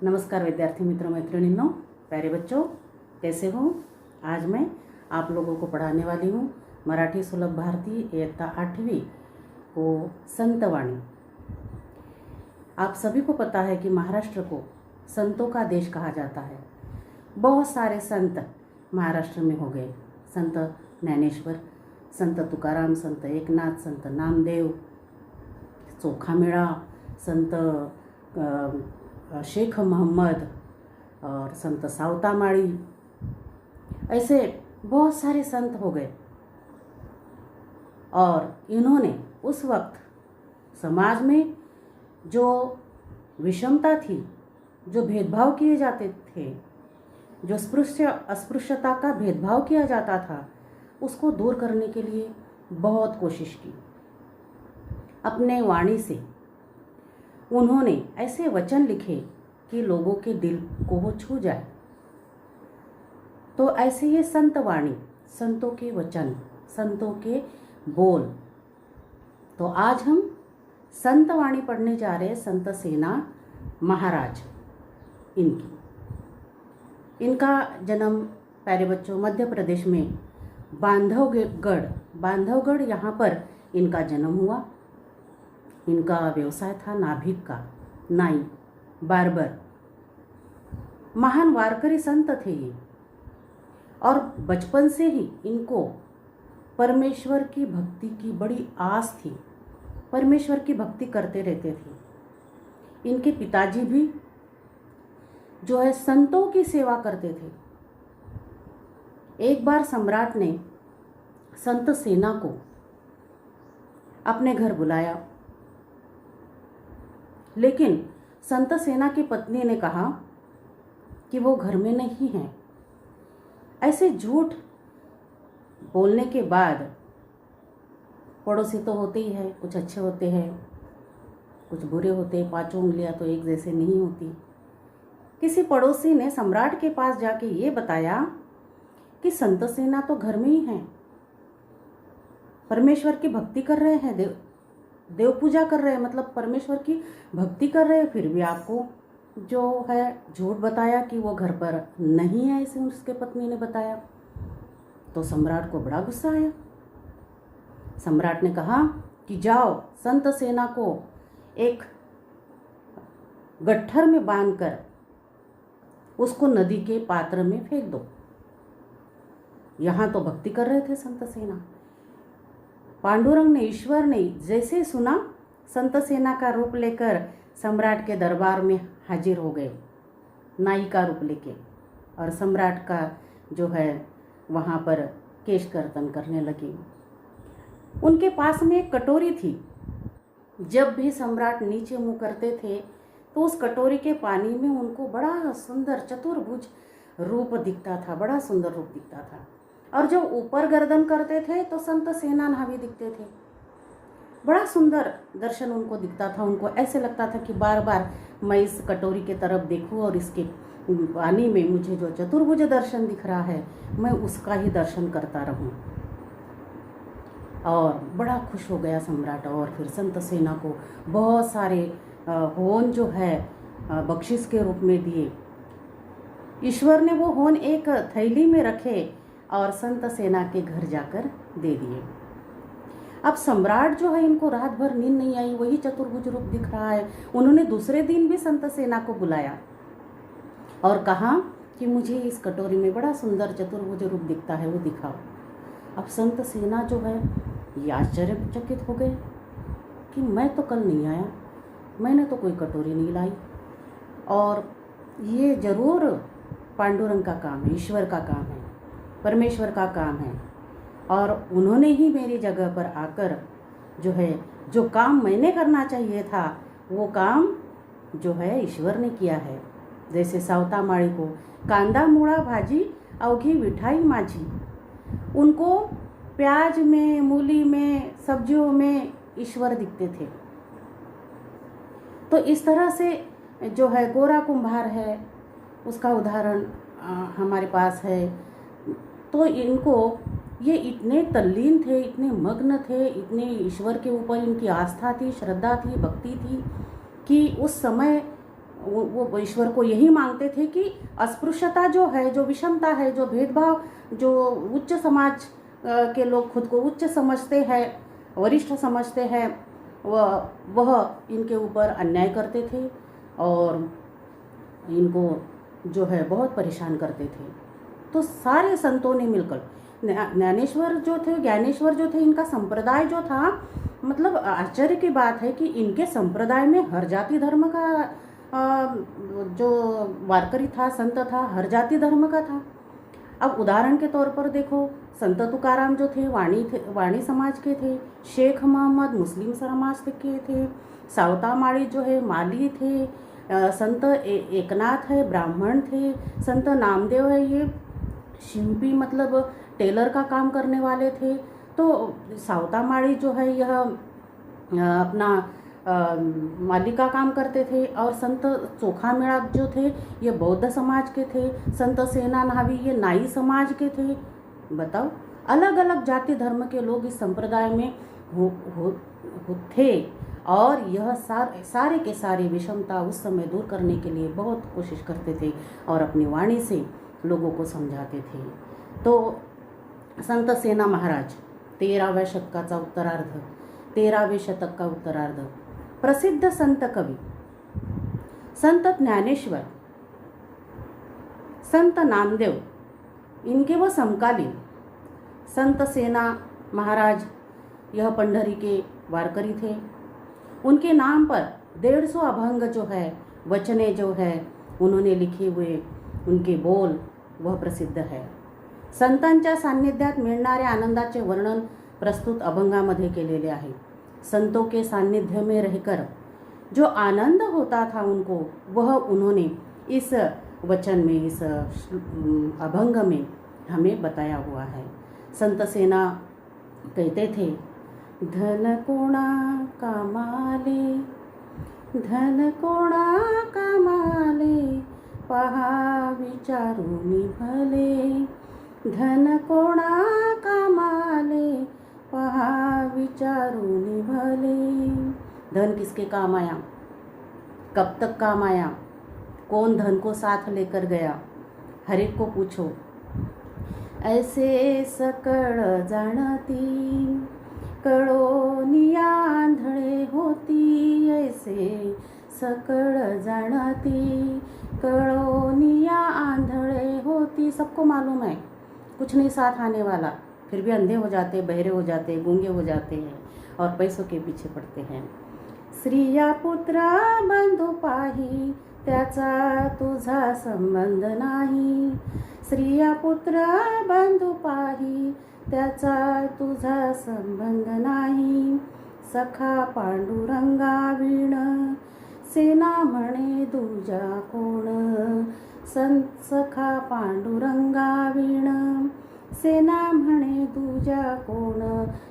नमस्कार विद्यार्थी मित्रों मैत्रिणीनों, प्यारे बच्चों, कैसे हो। आज मैं आप लोगों को पढ़ाने वाली हूँ मराठी सुलभ भारती इयत्ता 8वीं को संतवाणी। आप सभी को पता है कि महाराष्ट्र को संतों का देश कहा जाता है। बहुत सारे संत महाराष्ट्र में हो गए। संत ज्ञानेश्वर, संत तुकाराम, संत एकनाथ, संत नामदेव, चोखामेळा, संत शेख मोहम्मद और संत सावतामाळी, ऐसे बहुत सारे संत हो गए। और इन्होंने उस वक्त समाज में जो विषमता थी, जो भेदभाव किए जाते थे, जो अस्पृश्यता का भेदभाव किया जाता था, उसको दूर करने के लिए बहुत कोशिश की। अपने वाणी से उन्होंने ऐसे वचन लिखे कि लोगों के दिल को वो छू जाए। तो ऐसे ये संतवाणी, संतों के वचन, संतों के बोल। तो आज हम संतवाणी पढ़ने जा रहे हैं संत सेना महाराज। इनका जन्म, प्यारे बच्चों, मध्य प्रदेश में बांधवगढ़ यहाँ पर इनका जन्म हुआ। इनका व्यवसाय था नाभिक का, नाई, बार्बर। महान वारकरी संत थे ये। और बचपन से ही इनको परमेश्वर की भक्ति की बड़ी आस थी। परमेश्वर की भक्ति करते रहते थे। इनके पिताजी भी जो है संतों की सेवा करते थे। एक बार सम्राट ने संत सेना को अपने घर बुलाया, लेकिन संत सेना की पत्नी ने कहा कि वो घर में नहीं है। ऐसे झूठ बोलने के बाद, पड़ोसी तो होते ही है, कुछ अच्छे होते हैं, कुछ बुरे होते हैं, पांचों उंगलियां तो एक जैसे नहीं होती। किसी पड़ोसी ने सम्राट के पास जाके ये बताया कि संत सेना तो घर में ही है, परमेश्वर की भक्ति कर रहे हैं, देव पूजा कर रहे हैं, मतलब परमेश्वर की भक्ति कर रहे हैं, फिर भी आपको जो है झूठ बताया कि वो घर पर नहीं है, ऐसे उसके पत्नी ने बताया। तो सम्राट को बड़ा गुस्सा आया। सम्राट ने कहा कि जाओ, संत सेना को एक गट्ठर में बांधकर उसको नदी के पात्र में फेंक दो। यहाँ तो भक्ति कर रहे थे संत सेना। पांडुरंग ने, ईश्वर ने जैसे सुना, संत सेना का रूप लेकर सम्राट के दरबार में हाजिर हो गए, नाई का रूप लेके। और सम्राट का जो है वहाँ पर केश कर्तन करने लगे। उनके पास में एक कटोरी थी। जब भी सम्राट नीचे मुँह करते थे तो उस कटोरी के पानी में उनको बड़ा सुंदर चतुर्भुज रूप दिखता था, बड़ा सुंदर रूप दिखता था। और जब ऊपर गर्दन करते थे तो संत सेना नाभि दिखते थे। बड़ा सुंदर दर्शन उनको दिखता था। उनको ऐसे लगता था कि बार बार मैं इस कटोरी के तरफ देखूं और इसके पानी में मुझे जो चतुर्भुज दर्शन दिख रहा है, मैं उसका ही दर्शन करता रहूं। और बड़ा खुश हो गया सम्राट। और फिर संत सेना को बहुत सारे होन जो है बख्शिश के रूप में दिए। ईश्वर ने वो होन एक थैली में रखे और संत सेना के घर जाकर दे दिए। अब सम्राट जो है, इनको रात भर नींद नहीं आई, वही चतुर्भुज रूप दिख रहा है। उन्होंने दूसरे दिन भी संत सेना को बुलाया और कहा कि मुझे इस कटोरी में बड़ा सुंदर चतुर्भुज रूप दिखता है, वो दिखाओ। अब संत सेना जो है ये आश्चर्यचकित हो गए कि मैं तो कल नहीं आया, मैंने तो कोई कटोरी नहीं लाई, और ये जरूर पांडुरंग का काम है, ईश्वर का काम है, परमेश्वर का काम है। और उन्होंने ही मेरी जगह पर आकर जो है, जो काम मैंने करना चाहिए था, वो काम जो है ईश्वर ने किया है। जैसे सावतामाळी को कांदा मुळा भाजी अवघी विठाई माझी, उनको प्याज में, मूली में, सब्जियों में ईश्वर दिखते थे। तो इस तरह से जो है गोरा कुम्हार है, उसका उदाहरण हमारे पास है। तो इनको ये इतने तल्लीन थे, इतने मग्न थे, इतने ईश्वर के ऊपर इनकी आस्था थी, श्रद्धा थी, भक्ति थी कि उस समय वो ईश्वर को यही मांगते थे कि अस्पृश्यता जो है, जो विषमता है, जो भेदभाव, जो उच्च समाज के लोग खुद को उच्च समझते हैं, वरिष्ठ समझते हैं, वह इनके ऊपर अन्याय करते थे और इनको जो है बहुत परेशान करते थे। तो सारे संतों ने मिलकर, ज्ञानेश्वर जो थे, ज्ञानेश्वर जो थे, इनका संप्रदाय जो था, मतलब आश्चर्य की बात है कि इनके संप्रदाय में हर जाति धर्म का जो वारकरी था, संत था, हर जाति धर्म का था। अब उदाहरण के तौर पर देखो, संत तुकाराम जो थे वाणी समाज के थे, शेख मोहम्मद मुस्लिम समाज के थे, सावता माड़ी जो है माली थे, संत एकनाथ है ब्राह्मण थे, संत नामदेव है ये शिंपी मतलब टेलर का काम करने वाले थे। तो सावता माड़ी जो है यह अपना माली का काम करते थे, और संत चोखा मेड़ा जो थे ये बौद्ध समाज के थे, संत सेना नावी ये नाई समाज के थे। बताओ, अलग अलग जाति धर्म के लोग इस संप्रदाय में थे, और यह सारे के सारे विषमता उस समय दूर करने के लिए बहुत कोशिश करते थे और अपनी वाणी से लोगों को समझाते थे। तो संत सेना महाराज 13वें शतकाचा उत्तरार्ध, 13वें शतक का उत्तरार्ध, प्रसिद्ध संत कवी संत ज्ञानेश्वर, संत नामदेव, इनके वो समकालीन संत सेना महाराज यह पंढरी के वारकरी थे। उनके नाम पर 150 अभंग जो है, वचने जो है उन्होंने लिखे हुए, उनके बोल वह प्रसिद्ध है। संतांच्या सान्निध्यात मिळणाऱ्या आनंदाचे वर्णन प्रस्तुत अभंगामध्ये केलेले आहे। संतों के सान्निध्य में रहकर जो आनंद होता था उनको, वह उन्होंने इस वचन में, इस अभंग में हमें बताया हुआ है। संत सेना कहते थे, धन कोणा कामाले, धन कोणा कामाले, पहा विचारुनी भले, धन कोणा कामाले, पहा विचारुनी भले। धन किसके काम आया, कब तक काम आया, कौन धन को साथ लेकर गया, हर एक को पूछो। ऐसे सकळ जाणती, कळोनिया आंधळे होती, ऐसे सकळ जाणती, कळोनिया आंधळे होती। सबको मालूम है कुछ नहीं साथ आने वाला, फिर भी अंधे हो जाते, बहरे हो जाते, गूंगे हो जाते हैं और पैसों के पीछे पड़ते हैं। स्त्रिया पुत्रा बंधू पाही, त्याचा तुझा संबंध नाही, स्त्रिया पुत्र बंधू पाही, त्याचा तुझा संबंध नाही। सखा पांडुरंगा वीण, सेना म्हणे दूजा कोण, सखा पांडुरंगा वीण, सेना म्हणे दूजा कोण।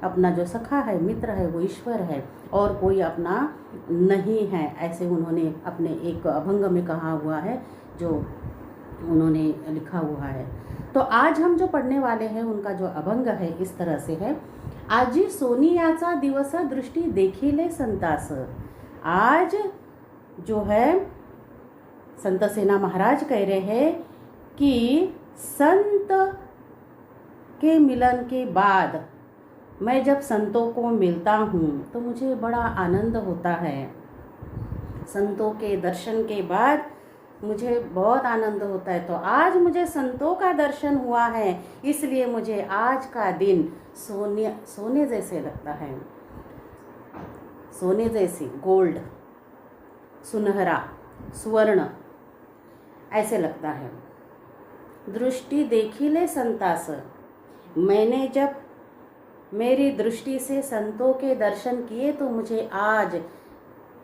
अपना जो सखा है, मित्र है, वो ईश्वर है और कोई अपना नहीं है, ऐसे उन्होंने अपने एक अभंग में कहा हुआ है, जो उन्होंने लिखा हुआ है। तो आज हम जो पढ़ने वाले हैं उनका जो अभंग है इस तरह से है। आजी सोनियाचा दिवस दृष्टी देखिले संतास। आज जो है संत सेना महाराज कह रहे हैं कि संत के मिलन के बाद मैं जब संतों को मिलता हूँ तो मुझे बड़ा आनंद होता है। संतों के दर्शन के बाद मुझे बहुत आनंद होता है। तो आज मुझे संतों का दर्शन हुआ है, इसलिए मुझे आज का दिन सोने जैसे लगता है, सोने जैसे, गोल्ड, सुनहरा, स्वर्ण ऐसे लगता है। दृष्टि देखिले संतास, मैंने जब मेरी दृष्टि से संतों के दर्शन किए तो मुझे आज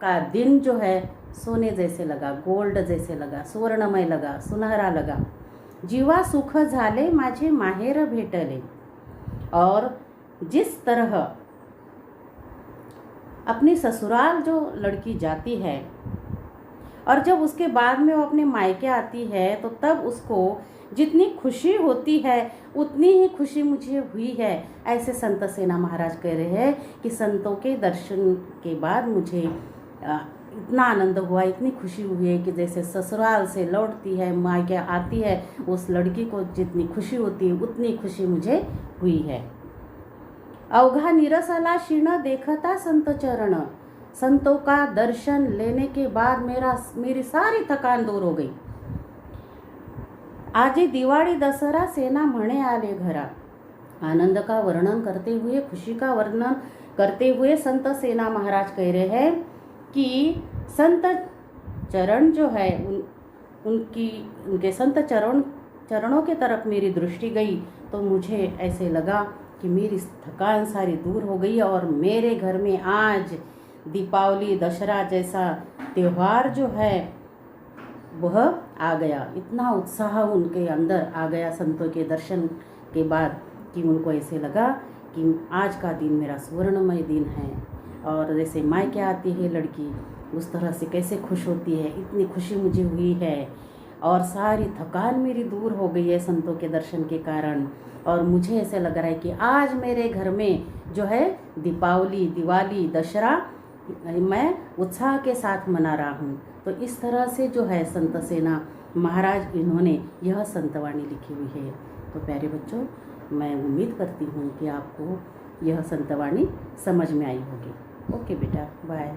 का दिन जो है सोने जैसे लगा, गोल्ड जैसे लगा, सुवर्णमय लगा, सुनहरा लगा। जीवा सुख झाले माझे माहेर भेटले। और जिस तरह अपनी ससुराल जो लड़की जाती है और जब उसके बाद में वो अपने मायके आती है तो तब उसको जितनी खुशी होती है उतनी ही खुशी मुझे हुई है, ऐसे संत सेना महाराज कह रहे हैं कि संतों के दर्शन के बाद मुझे इतना आनंद हुआ, इतनी खुशी हुई है कि जैसे ससुराल से लौटती है, मायके आती है, उस लड़की को जितनी खुशी होती है उतनी खुशी मुझे हुई है। अवघा निरसला क्षीण देखता संत चरण, संतों का दर्शन लेने के बाद मेरी सारी थकान दूर हो गई। आजे दिवाळी दसरा सेना म्हणे आले घरा। आनंद का वर्णन करते हुए, खुशी का वर्णन करते हुए संत सेना महाराज कह रहे हैं कि संत चरण जो है उनके संत चरणों के तरफ मेरी दृष्टि गई तो मुझे ऐसे लगा कि मेरी थकान सारी दूर हो गई और मेरे घर में आज दीपावली दशहरा जैसा त्यौहार जो है वह आ गया। इतना उत्साह उनके अंदर आ गया संतों के दर्शन के बाद कि उनको ऐसे लगा कि आज का दिन मेरा स्वर्णमय दिन है। और जैसे मायके आती है लड़की उस तरह से कैसे खुश होती है, इतनी खुशी मुझे हुई है और सारी थकान मेरी दूर हो गई है संतों के दर्शन के कारण। और मुझे ऐसे लग रहा है कि आज मेरे घर में जो है दीपावली दिवाली दशहरा मैं उत्साह के साथ मना रहा हूँ। तो इस तरह से जो है संत सेना महाराज इन्होंने यह संतवाणी लिखी हुई है। तो प्यारे बच्चों, मैं उम्मीद करती हूँ कि आपको यह संतवाणी समझ में आई होगी। ओके बेटा, बाय।